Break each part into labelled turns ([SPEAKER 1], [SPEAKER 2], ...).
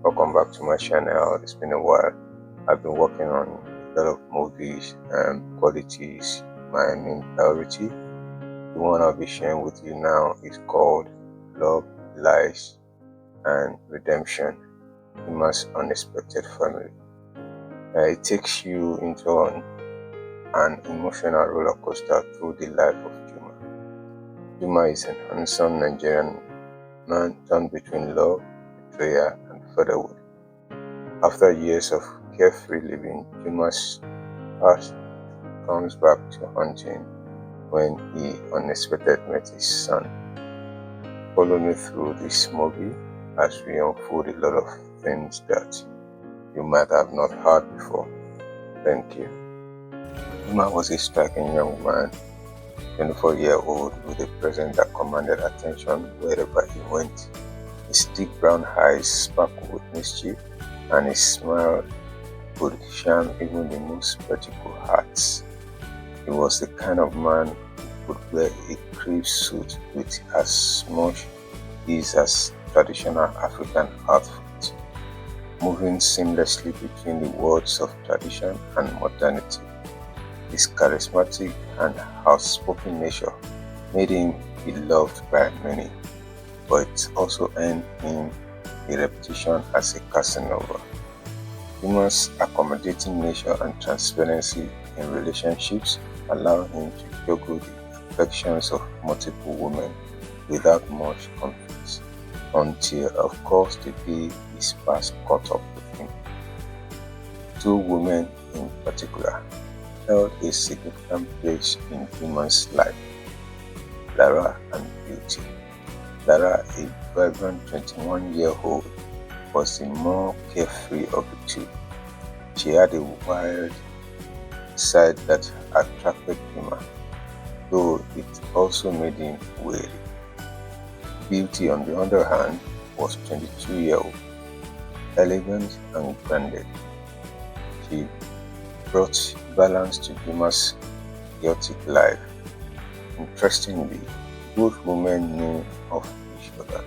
[SPEAKER 1] Welcome back to my channel. It's been a while. I've been working on a lot of movies and qualities. My main priority, the one I'll be sharing with you now, is called Love, Lies, and Redemption, Juma's Unexpected Family. It takes you into an emotional roller coaster through the life of Juma. Juma is an handsome Nigerian man torn between love, betrayal, and fatherhood. After years of carefree living, Juma's past comes back to haunt him when he unexpectedly met his son. Follow me through this movie as we unfold a lot of things that you might have not heard before. Thank you. Juma was a striking young man, 24-year-old, with a presence that commanded attention wherever he went. His thick brown eyes sparkled with mischief, and his smile could charm even the most practical hearts. He was the kind of man who could wear a crepe suit with as much ease as traditional African outfit, moving seamlessly between the worlds of tradition and modernity. His charismatic and outspoken nature made him beloved by many, but it also earned him a reputation as a Casanova. Juma's accommodating nature and transparency in relationships allow him to juggle the affections of multiple women without much conflict, until, of course, the day his past caught up with him. Two women in particular held a significant place in Juma's life: Lara and Beauty. Lara, a vibrant 21-year-old, was the more carefree of the two. She had a wild side that attracted Juma, though it also made him wary. Beauty, on the other hand, was 22-year-old, elegant and grounded. She brought balance to Juma's chaotic life. Interestingly, both women knew of each other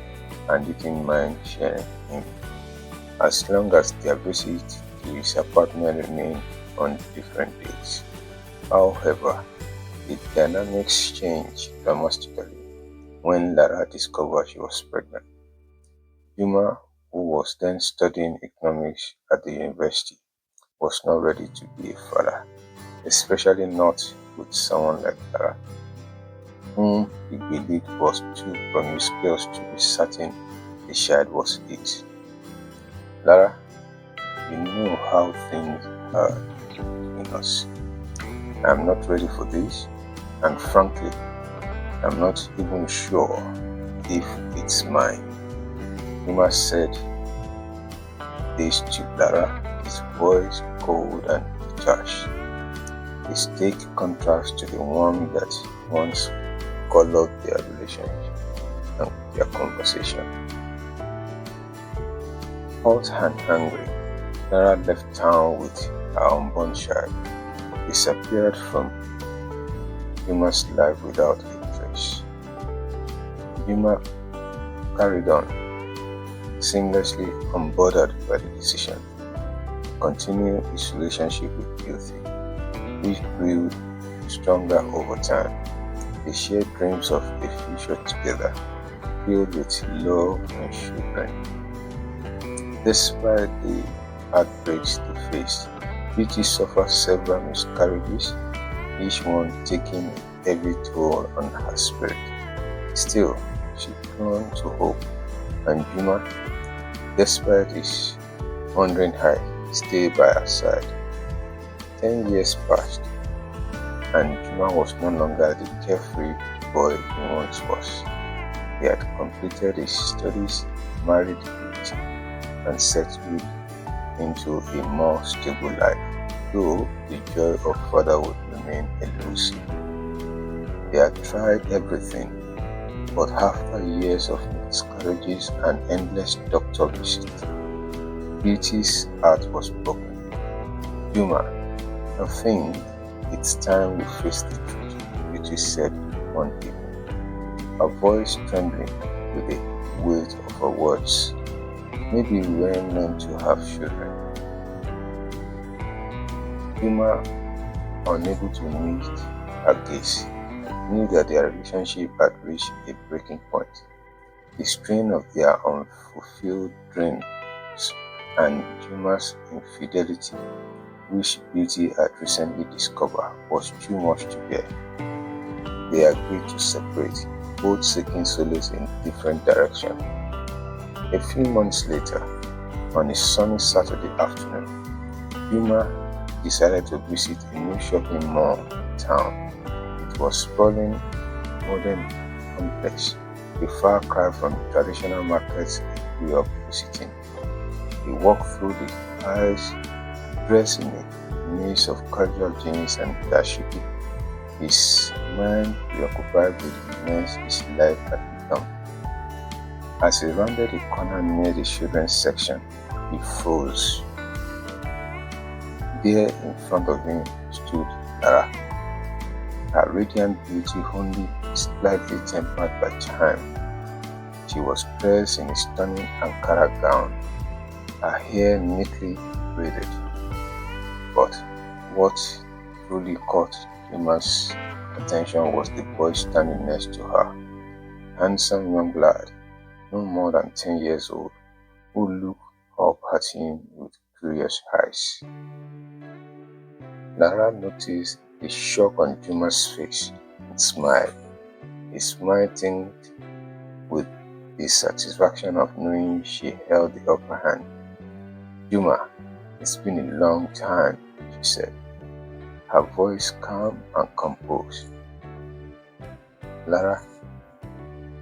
[SPEAKER 1] and didn't mind sharing him, as long as their visit to his apartment remained on different days. However, the dynamics changed dramatically when Lara discovered she was pregnant. Juma, who was then studying economics at the university, was not ready to be a father, especially not with someone like Lara, whom he believed was too promiscuous to be certain the child was his. Lara, you know how things are between us. I'm not ready for this, and frankly, I'm not even sure if it's mine. Juma said this to Lara, his voice cold and detached, a stark contrast to the one that once colored their relationship and their conversation. Hot and angry, Lara left town with her unborn child, disappeared from Juma's life without a trace. Juma carried on, seamlessly unbothered by the decision to continue his relationship with Beauty, which grew stronger over time. They shared dreams of a future together, filled with love and children. Despite the heartbreaks they faced, Beauty suffered several miscarriages, each one taking a heavy toll on her spirit. Still, she clung to hope, and Juma, despite his wandering eye, stayed by her side. 10 years passed, and Juma was no longer the carefree boy he once was. He had completed his studies, married Beauty, and settled into a more stable life, though the joy of fatherhood remained elusive. They had tried everything, but after years of miscarriages and endless doctor visits, Beauty's heart was broken. Juma, I think it's time we face the truth, Beauty said one evening, her voice trembling with the weight of her words. Maybe we weren't meant to have children. Juma, unable to meet her gaze, knew that their relationship had reached a breaking point. The strain of their unfulfilled dreams and Juma's infidelity, which Beauty had recently discovered, was too much to bear. They agreed to separate, both seeking solace in different directions. A few months later, on a sunny Saturday afternoon, Juma decided to visit a new shopping mall in town. It was sprawling, modern complex, a far cry from the traditional markets he grew up visiting. He walked through the aisles, dressed in a maze of casual jeans and dashiki, his mind preoccupied with the mess his life had become. As he rounded the corner near the children's section, he froze. There in front of him stood Lara, her radiant beauty only slightly tempered by time. She was dressed in a stunning Ankara gown, her hair neatly braided. But what truly caught Juma's attention was the boy standing next to her, handsome young lad, no more than 10 years old, who looked up at him with curious eyes. Lara noticed the shock on Juma's face and smiled. A smile tinged with the satisfaction of knowing she held the upper hand. "Juma, it's been a long time," she said, her voice calm and composed. "Lara,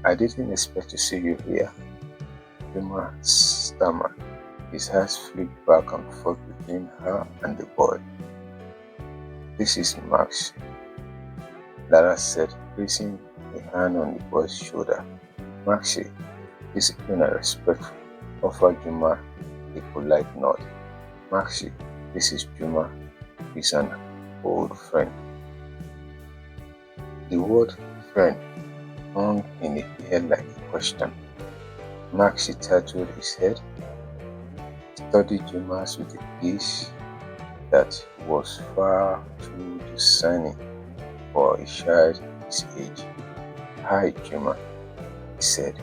[SPEAKER 1] I didn't expect to see you here," Juma stammered, his eyes flicked back and forth between her and the boy. "This is Maxi," Lara said, placing a hand on the boy's shoulder. "Maxi, disciplined and respectful," offered Juma a polite nod. "Maxi, this is Juma. He's an old friend." The word "friend" hung in the air like a question. Maxi tilted his head, studied Juma's with a gaze that was far too discerning for a child his age. "Hi, Juma," he said,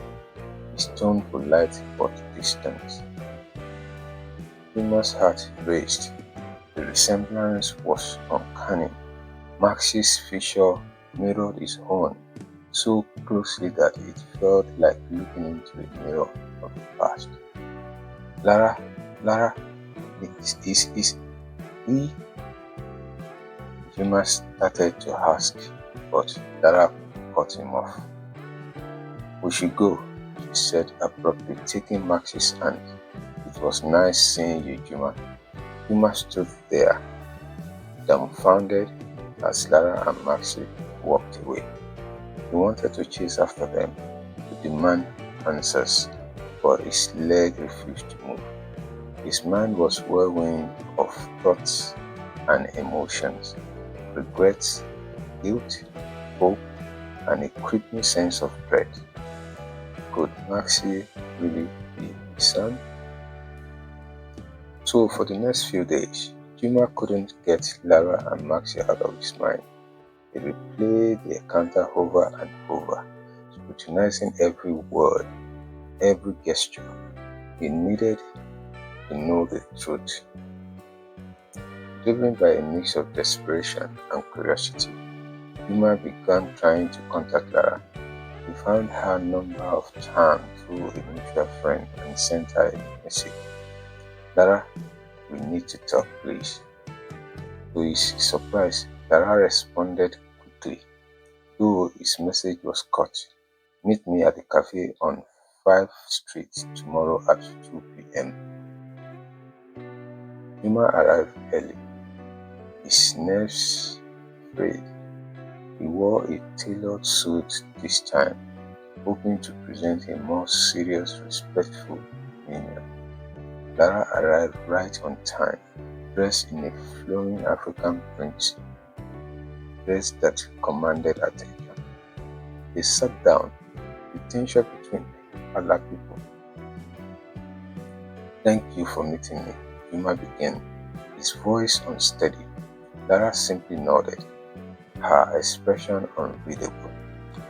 [SPEAKER 1] his tone polite but distant. Juma's heart raced. The resemblance was uncanny. Maxi's feature mirrored his own, so closely that it felt like looking into a mirror of the past. Lara, is he?" Juma started to ask, but Lara cut him off. "We should go," she said abruptly, taking Maxi's hand. "It was nice seeing you, Juma." Juma stood there, dumbfounded, as Lara and Maxi walked away. He wanted to chase after them, to demand answers, but his leg refused to move. His mind was whirlwind of thoughts and emotions, regrets, guilt, hope, and a creeping sense of dread. Could Maxi really be his son? So for the next few days, Juma couldn't get Lara and Maxi out of his mind. He replayed the encounter over and over, scrutinizing every word, every gesture. He needed to know the truth. Driven by a mix of desperation and curiosity, Juma began trying to contact Lara. He found her number of times through a mutual friend and sent her a message. "Lara, we need to talk, please." To his surprise, Lara responded quickly, though his message was cut. "Meet me at the cafe on 5th Street tomorrow at 2 p.m. Juma arrived early, his nerves frayed. He wore a tailored suit this time, hoping to present a more serious, respectful demeanor. Lara arrived right on time, dressed in a flowing African print dress that commanded attention. They sat down, the tension between other people Thank you for meeting me, Juma began, his voice unsteady. Lara simply nodded, her expression unreadable.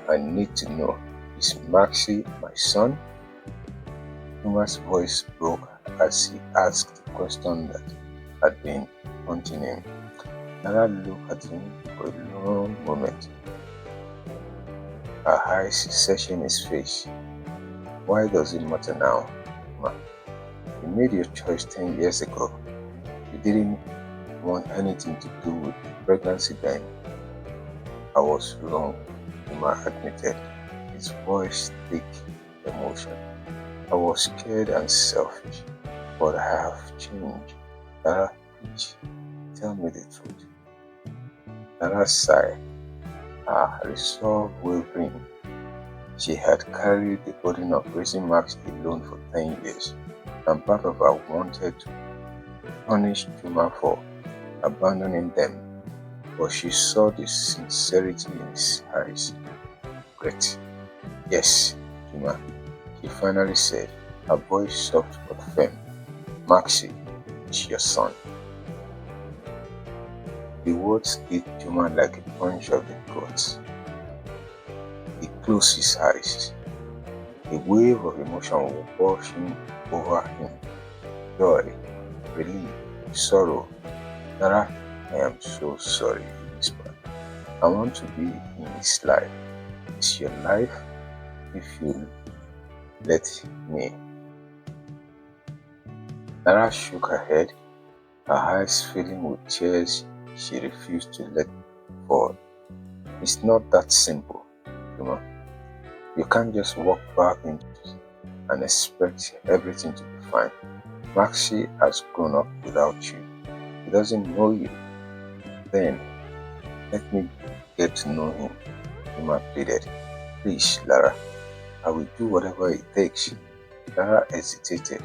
[SPEAKER 1] I need to know, is Maxi my son? Juma's voice broke as he asked the question that had been haunting him. Lara looked at him for a long moment, her eyes searching his face. Why does it matter now, Juma? You made your choice 10 years ago. You didn't want anything to do with the pregnancy then. I was wrong, Juma admitted, his voice thick with emotion. I was scared and selfish, but I have changed. Lara, please, tell me the truth. Lara sighed, her resolve wavering. She had carried the burden of raising Max alone for 10 years, and part of her wanted to punish Juma for abandoning them, but she saw the sincerity in his eyes. Great. Yes, Juma, she finally said, her voice soft but firm. Maxi is your son. The words hit Juma like a punch of the guts. He closed his eyes. A wave of emotion was washing over him. Joy, relief, sorrow. Lara, I am so sorry, he whispered. I want to be in his life. It's your life if you let me. Lara shook her head, her eyes filling with tears she refused to let fall. It's not that simple, Juma. You can't just walk back into it and expect everything to be fine. Maxi has grown up without you. He doesn't know you. Then, let me get to know him, Juma pleaded. Please, Lara, I will do whatever it takes. Lara hesitated,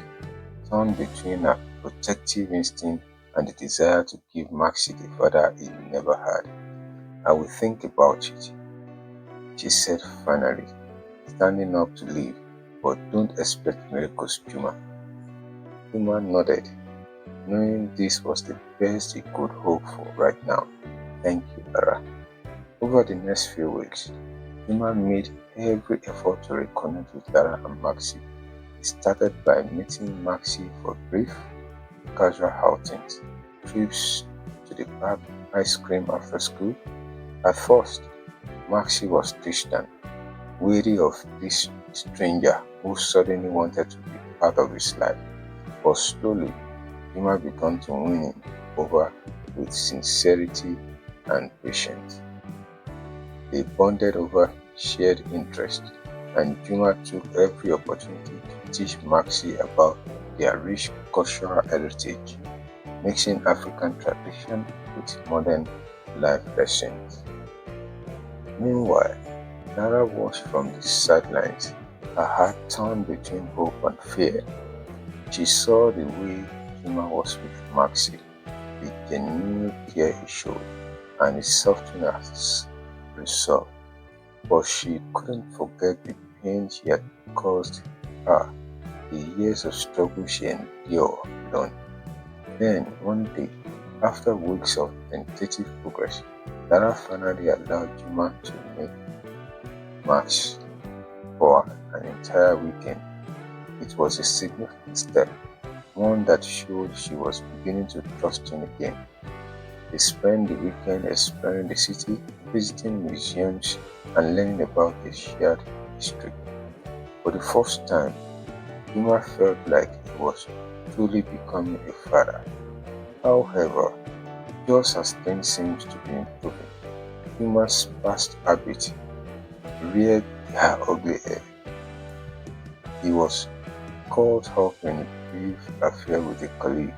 [SPEAKER 1] torn between her protective instinct and the desire to give Maxi the father he never had. I will think about it, she said finally, standing up to leave. But don't expect miracles, Juma. Juma nodded, knowing this was the best he could hope for right now. Thank you, Lara. Over the next few weeks, Juma made every effort to reconnect with Lara and Maxi. He started by meeting Maxi for brief, casual outings, trips to the park, ice cream after school. At first, Maxi was distant, weary of this stranger who suddenly wanted to be part of his life. But slowly, Juma began to win him over with sincerity and patience. They bonded over shared interests, and Juma took every opportunity to teach Maxi about their rich cultural heritage, mixing African tradition with modern life lessons. Meanwhile, Lara watched from the sidelines, her heart torn between hope and fear. She saw the way Juma was with Maxi, the genuine care he showed, and it softened her resolve. But she couldn't forget the pain she had caused her, the years of struggle she endured alone. Then, one day, after weeks of tentative progress, Lara finally allowed Juma to make Max for an entire weekend. It was a significant step, one that showed she was beginning to trust him again. They spent the weekend exploring the city, visiting museums, and learning about the shared history. For the first time, Juma felt like he was truly becoming a father. However, just as things seemed to be improving, Juma's past habit reared their ugly head. He was caught up in a brief affair with a colleague,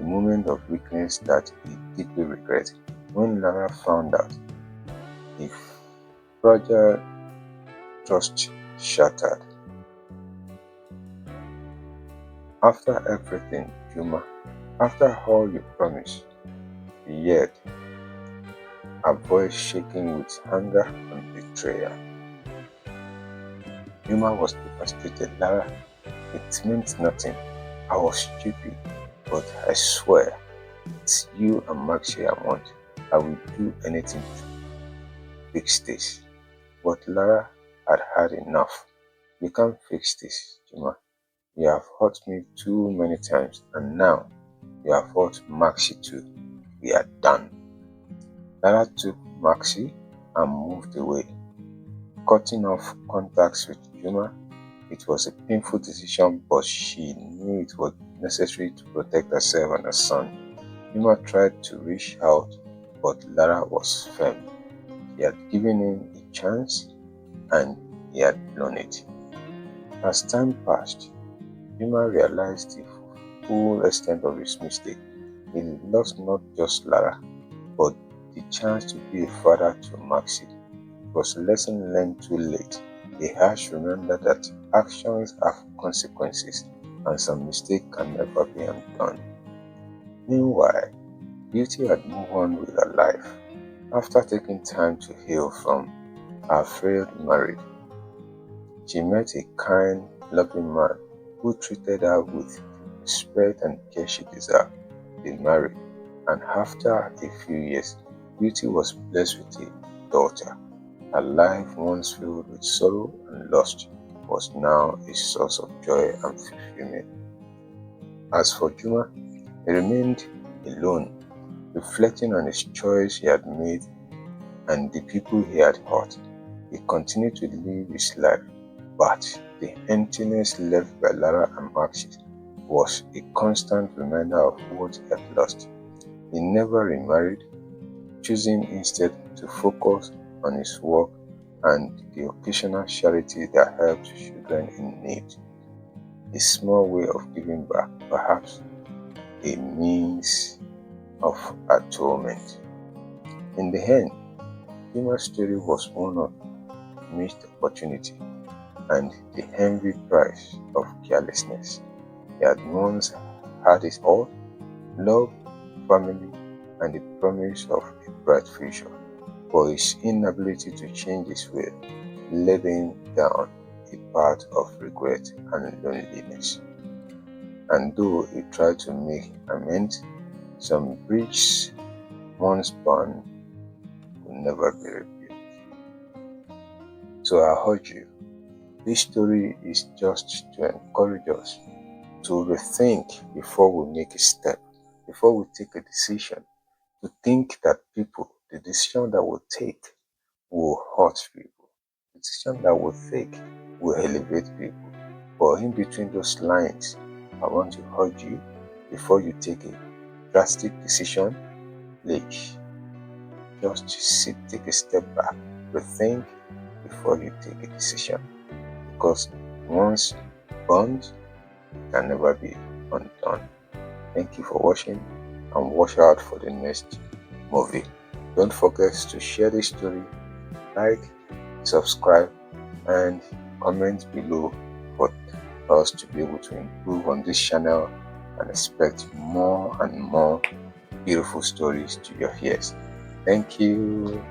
[SPEAKER 1] a moment of weakness that he deeply regretted. When Lara found out, a fragile trust shattered. After everything, Juma, after all you promised, yet her voice shaking with anger and betrayal. Juma was devastated. Lara, it meant nothing. I was stupid, but I swear it's you and Maxi I want. I will do anything to fix this. But Lara had had enough. You can't fix this, Juma. You have hurt me too many times, and now you have hurt Maxi too. We are done. Lara took Maxi and moved away, cutting off contacts with Juma. It was a painful decision, but she knew it was necessary to protect herself and her son. Juma tried to reach out, but Lara was firm. He had given him a chance, and he had blown it. As time passed, Juma realized the full extent of his mistake. He lost not just Lara, but the chance to be a father to Maxi. It was a lesson learned too late. A harsh reminder that actions have consequences and some mistakes can never be undone. Meanwhile, Beauty had moved on with her life. After taking time to heal from her failed marriage, she met a kind, loving man who treated her with the respect and care she deserved. They married, and after a few years, Beauty was blessed with a daughter. Her life, once filled with sorrow and lust, was now a source of joy and fulfillment. As for Juma, he remained alone, reflecting on his choice he had made and the people he had hurt. He continued to live his life, but the emptiness left by Lara and Maxi was a constant reminder of what he had lost. He never remarried, choosing instead to focus on his work and the occasional charity that helped children in need. A small way of giving back, perhaps a means of atonement. In the end, Juma's story was one of missed opportunity and the heavy price of carelessness. He had once had it all: love, family, and the promise of a bright future. But his inability to change his will led him down a path of regret and loneliness. And though he tried to make amends, some bridges once burned will never be rebuilt. So I urge you, this story is just to encourage us to rethink before we make a step, before we take a decision, to think that the decision that we take will hurt people, the decision that we take will elevate people. But in between those lines, I want to urge you, before you take a drastic decision, please just take a step back, rethink before you take a decision. Because once burned, it can never be undone. Thank you for watching, and watch out for the next movie. Don't forget to share this story, like, subscribe, and comment below for us to be able to improve on this channel and expect more and more beautiful stories to your ears. Thank you.